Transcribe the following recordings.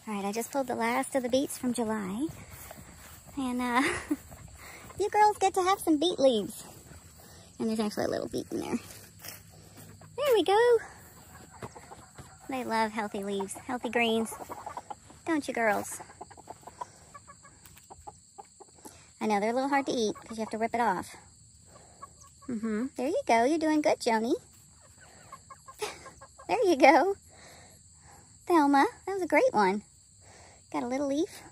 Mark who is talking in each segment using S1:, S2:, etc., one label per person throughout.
S1: All right, I just pulled the last of the beets from July. And you girls get to have some beet leaves. And there's actually a little beet in there. There we go. They love healthy leaves, healthy greens. Don't you girls? I know they're a little hard to eat because you have to rip it off. There you go. You're doing good, Joni. There you go. Thelma, that was a great one. Got a little leaf.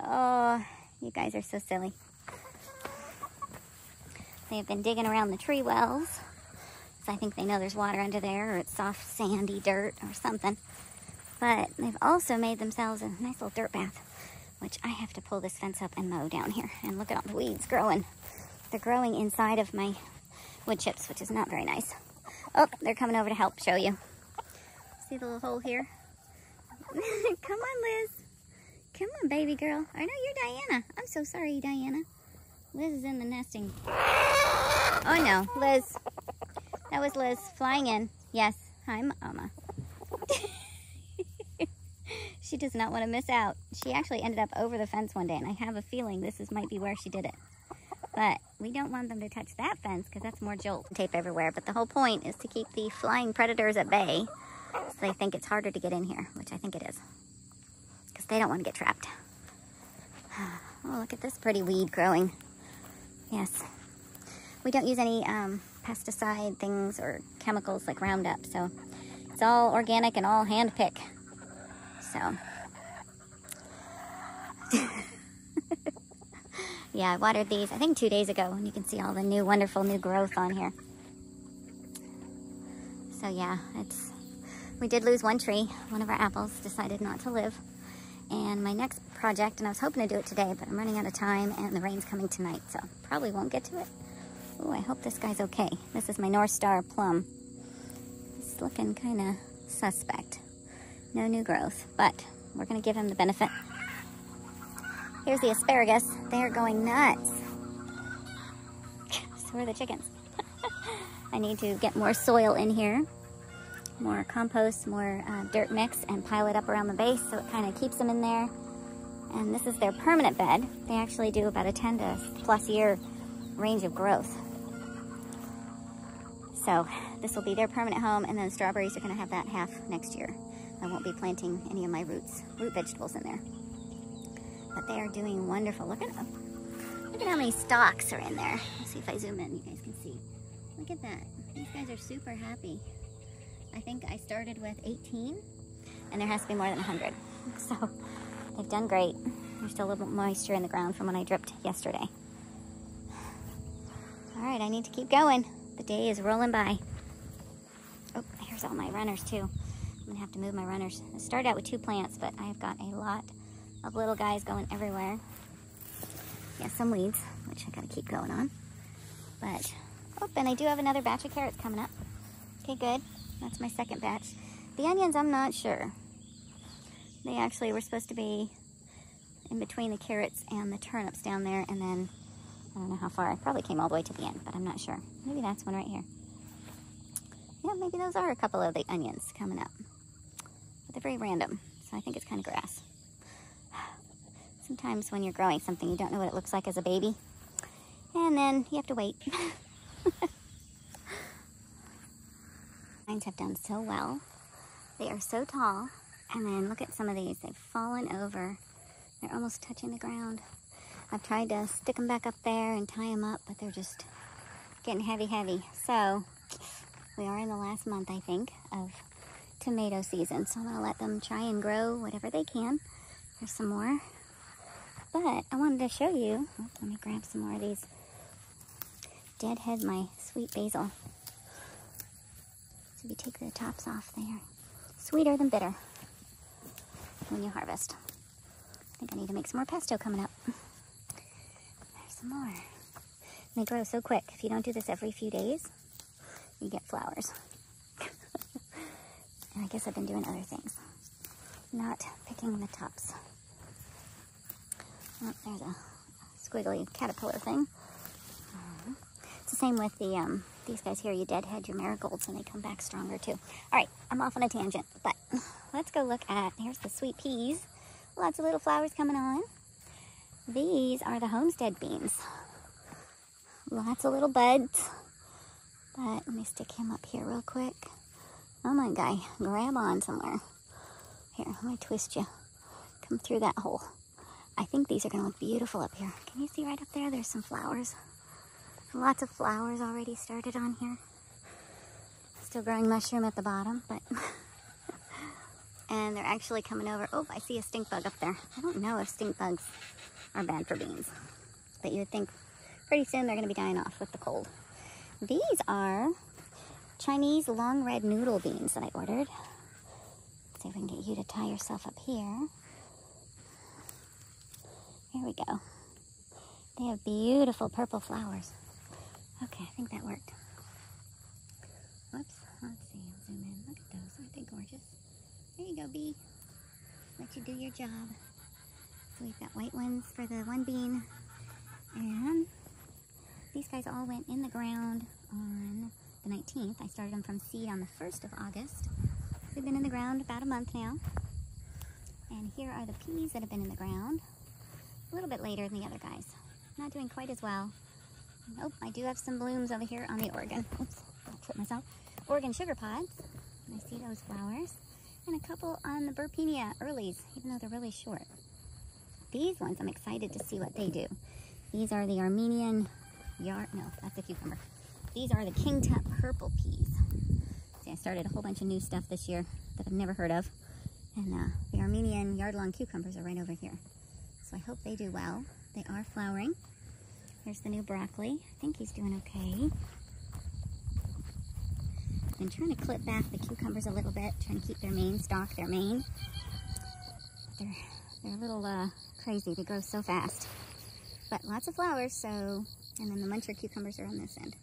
S1: Oh, you guys are so silly. They've been digging around the tree wells. So I think they know there's water under there, or it's soft, sandy dirt or something. But they've also made themselves a nice little dirt bath, which I have to pull this fence up and mow down here. And look at all the weeds growing. They're growing inside of my wood chips, which is not very nice. Oh, they're coming over to help show you. See the little hole here? Come on, Liz. Come on, baby girl. I know you're Diana. I'm so sorry, Diana. Liz is in the nesting. Oh no, Liz. That was Liz flying in. Yes, hi, Mama. She does not want to miss out. She actually ended up over the fence one day, and I have a feeling this might be where she did it. But we don't want them to touch that fence because that's more jolt tape everywhere. But the whole point is to keep the flying predators at bay, so they think it's harder to get in here, which I think it is, because they don't want to get trapped. Oh, look at this pretty weed growing. Yes. We don't use any pesticide things or chemicals like Roundup, so it's all organic and all hand pick. So, yeah, I watered these, I think 2 days ago, and you can see all the new, wonderful new growth on here. So yeah, we did lose one tree. One of our apples decided not to live. And my next project, and I was hoping to do it today, but I'm running out of time and the rain's coming tonight, so probably won't get to it. Oh, I hope this guy's okay. This is my North Star plum. It's looking kind of suspect. No new growth, but we're gonna give him the benefit. Here's the asparagus. They're going nuts. So are the chickens. I need to get more soil in here, more compost, more dirt mix, and pile it up around the base so it kind of keeps them in there. And this is their permanent bed. They actually do about a 10 to plus year range of growth. So this will be their permanent home, and then strawberries are gonna have that half next year. I won't be planting any of my root vegetables in there. But they are doing wonderful. Look at how many stalks are in there. Let's see if I zoom in, you guys can see. Look at that. These guys are super happy. I think I started with 18, and there has to be more than 100. So they've done great. There's still a little bit moisture in the ground from when I dripped yesterday. All right, I need to keep going. The day is rolling by. Oh, here's all my runners too. I'm gonna have to move my runners. I started out with 2 plants, but I've got a lot of little guys going everywhere. Yeah, some weeds, which I gotta keep going on. But, oh, and I do have another batch of carrots coming up. Okay, good. That's my second batch. The onions, I'm not sure. They actually were supposed to be in between the carrots and the turnips down there, and then, I don't know how far. I probably came all the way to the end, but I'm not sure. Maybe that's one right here. Yeah, maybe those are a couple of the onions coming up. But they're very random, so I think it's kind of grass. Sometimes when you're growing something, you don't know what it looks like as a baby. And then you have to wait. Mines have done so well. They are so tall. And then look at some of these. They've fallen over. They're almost touching the ground. I've tried to stick them back up there and tie them up, but they're just getting heavy. So we are in the last month, I think, of tomato season. So I'm going to let them try and grow whatever they can. There's some more. But I wanted to show you. Oh, let me grab some more of these. Deadhead my sweet basil. So if you take the tops off, they are sweeter than bitter when you harvest. I think I need to make some more pesto coming up. There's some more. They grow so quick. If you don't do this every few days, you get flowers. And I guess I've been doing other things. Not picking the tops. Oh, there's a squiggly caterpillar thing. It's the same with the These guys here, you deadhead your marigolds and they come back stronger too. All right, I'm off on a tangent, but let's go look at, here's the sweet peas. Lots of little flowers coming on. These are the homestead beans. Lots of little buds. But let me stick him up here real quick. Oh my guy, grab on somewhere. Here, let me twist you. Come through that hole. I think these are gonna look beautiful up here. Can you see right up there? There's some flowers. Lots of flowers already started on here. Still growing mushroom at the bottom, but and they're actually coming over. Oh, I see a stink bug up there. I don't know if stink bugs are bad for beans, but you would think pretty soon they're gonna be dying off with the cold. These are Chinese long red noodle beans that I ordered. Let's see if we can get you to tie yourself up here. Here we go. They have beautiful purple flowers. Okay, I think that worked. Whoops, let's see, I'll zoom in. Look at those, aren't they gorgeous? There you go, bee. Let you do your job. So we've got white ones for the one bean. And these guys all went in the ground on the 19th. I started them from seed on the 1st of August. They've been in the ground about a month now. And here are the peas that have been in the ground a little bit later than the other guys. Not doing quite as well. Nope, I do have some blooms over here on the Oregon. Oops, I'll trip myself. Oregon sugar pods. I see those flowers. And a couple on the Burpenia earlies, even though they're really short. These ones, I'm excited to see what they do. These are the Armenian no, that's a cucumber. These are the King Tut purple peas. See, I started a whole bunch of new stuff this year that I've never heard of. And the Armenian yard-long cucumbers are right over here. So I hope they do well. They are flowering. There's the new broccoli. I think he's doing okay. I've been trying to clip back the cucumbers a little bit, trying to keep their main stalk their main. They're a little crazy. They grow so fast. But lots of flowers, so, and then the muncher cucumbers are on this end.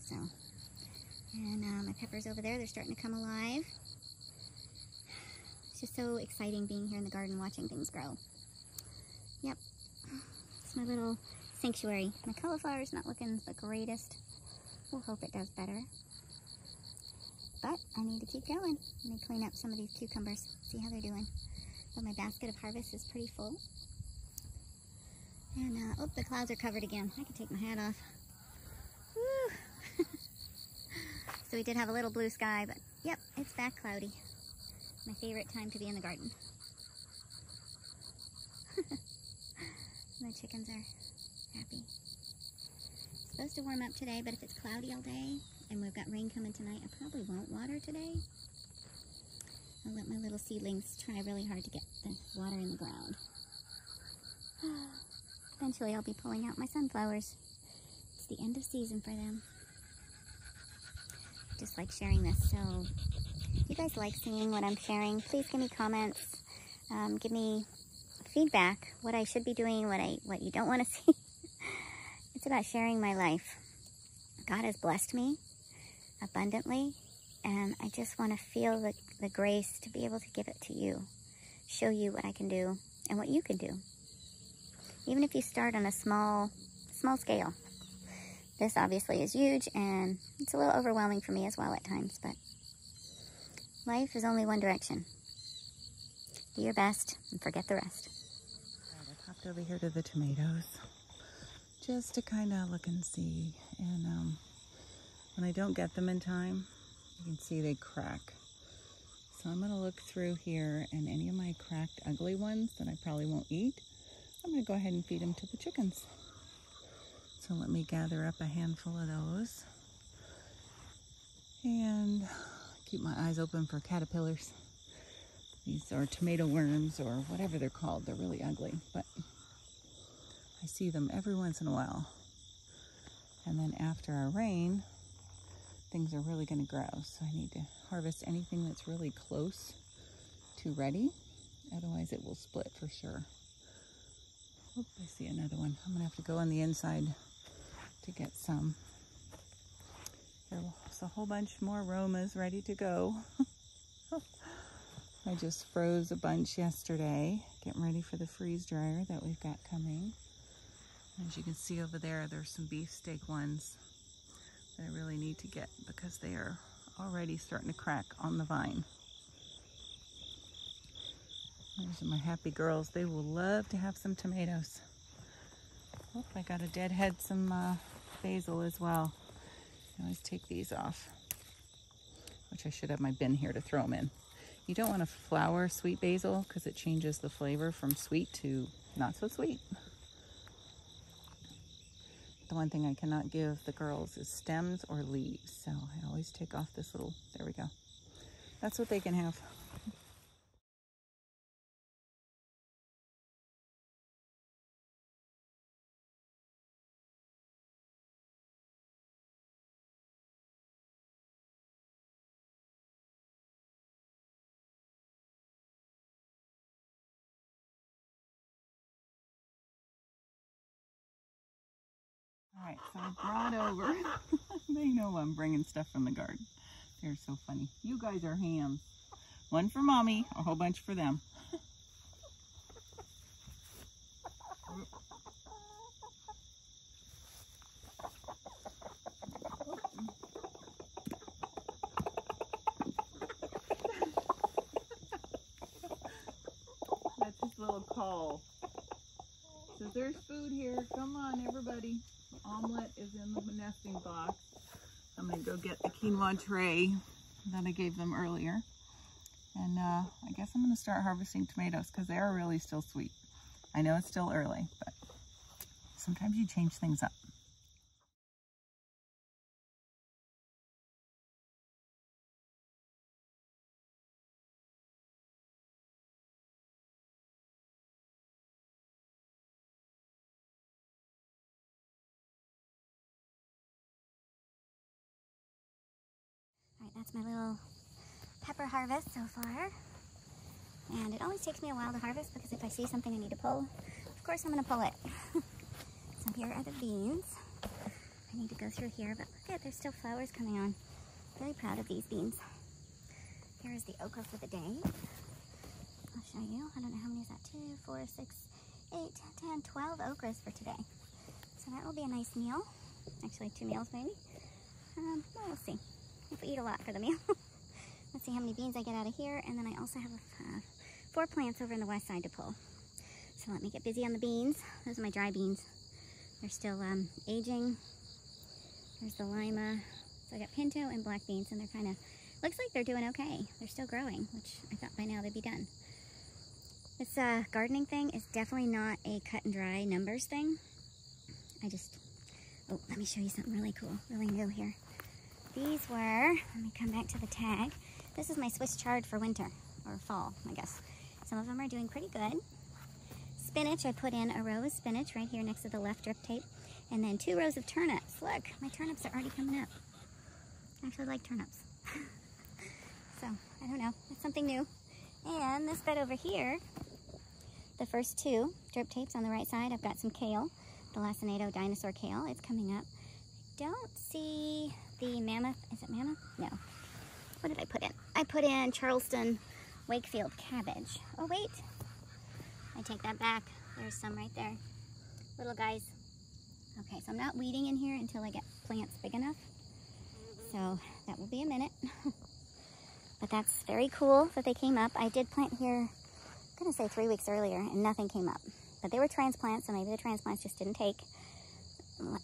S1: So, and my peppers over there, they're starting to come alive. It's just so exciting being here in the garden watching things grow. Yep, it's my little sanctuary. My cauliflower is not looking the greatest. We'll hope it does better. But I need to keep going. Let me clean up some of these cucumbers, see how they're doing. But my basket of harvest is pretty full. And, oh, the clouds are covered again. I can take my hat off. Woo! So we did have a little blue sky, but yep, it's back cloudy. My favorite time to be in the garden. My chickens are happy. It's supposed to warm up today, but if it's cloudy all day and we've got rain coming tonight, I probably won't water today. I'll let my little seedlings try really hard to get the water in the ground. Eventually I'll be pulling out my sunflowers. It's the end of season for them. Just like sharing this, so if you guys like seeing what I'm sharing, please give me comments. Give me feedback, what I should be doing, what you don't want to see. It's about sharing my life. God has blessed me abundantly, and I just want to feel the grace to be able to give it to you, show you what I can do and what you can do. Even if you start on a small scale. This obviously is huge, and it's a little overwhelming for me as well at times, but life is only one direction. Do your best and forget the rest.
S2: I popped over here to the tomatoes just to kind of look and see, and when I don't get them in time, you can see they crack. So I'm going to look through here, and any of my cracked ugly ones that I probably won't eat, I'm going to go ahead and feed them to the chickens. So let me gather up a handful of those and keep my eyes open for caterpillars. These are tomato worms or whatever they're called. They're really ugly, but I see them every once in a while. And then after our rain, things are really going to grow. So I need to harvest anything that's really close to ready. Otherwise it will split for sure. Oop, I see another one. I'm going to have to go on the inside to get some. There's a whole bunch more Romas ready to go. I just froze a bunch yesterday, getting ready for the freeze dryer that we've got coming. As you can see over there, there's some beefsteak ones that I really need to get because they are already starting to crack on the vine. Those are my happy girls. They will love to have some tomatoes. Oh, I got to deadhead some basil as well. I always take these off, which I should have my bin here to throw them in. You don't want to flour sweet basil because it changes the flavor from sweet to not so sweet. The one thing I cannot give the girls is stems or leaves, so I always take off this little, there we go. That's what they can have. All right, so I brought over, they know I'm bringing stuff from the garden. They're so funny. You guys are hams. One for mommy, a whole bunch for them. That's his little call. So there's food here. Come on, everybody. Omelet is in the nesting box. I'm going to go get the quinoa tray that I gave them earlier. And I guess I'm going to start harvesting tomatoes because they are really still sweet. I know it's still early, but sometimes you change things up.
S1: All right, that's my little pepper harvest so far. And it always takes me a while to harvest because if I see something I need to pull, of course I'm going to pull it. So here are the beans. I need to go through here, but look at, there's still flowers coming on. Really proud of these beans. Here is the okra for the day. I'll show you. I don't know how many is that? 2, 4, 6, 8, 10, 12 okras for today. So that will be a nice meal. Actually 2 meals maybe. Well, we'll see. If we eat a lot for the meal. Let's see how many beans I get out of here. And then I also have 4 plants over on the west side to pull. So let me get busy on the beans. Those are my dry beans. They're still aging. There's the lima. So I got pinto and black beans, and they're kind of, looks like they're doing okay. They're still growing, which I thought by now they'd be done. This gardening thing is definitely not a cut and dry numbers thing. Oh, let me show you something really cool, really new here. These were, let me come back to the tag. This is my Swiss chard for winter, or fall, I guess. Some of them are doing pretty good. Spinach, I put in a row of spinach right here next to the left drip tape. And then 2 rows of turnips. Look, my turnips are already coming up. I actually like turnips. So, I don't know, it's something new. And this bed over here, the first 2 drip tapes on the right side, I've got some kale, the Lacinato dinosaur kale. It's coming up. Don't see the mammoth, is it mammoth? No. What did I put in? I put in Charleston Wakefield cabbage. Oh wait, I take that back. There's some right there. Little guys. Okay, so I'm not weeding in here until I get plants big enough. So that will be a minute. But that's very cool that they came up. I did plant here, I'm gonna say 3 weeks earlier, and nothing came up. But they were transplants, so maybe the transplants just didn't take.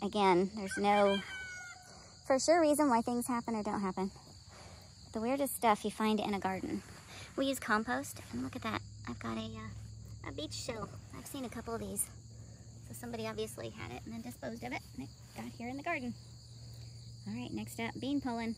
S1: Again, there's no for sure reason why things happen or don't happen. The weirdest stuff you find in a garden. We use compost, and look at that. I've got a beach shell. I've seen a couple of these. So somebody obviously had it and then disposed of it, and it got here in the garden. All right, next up, bean pulling.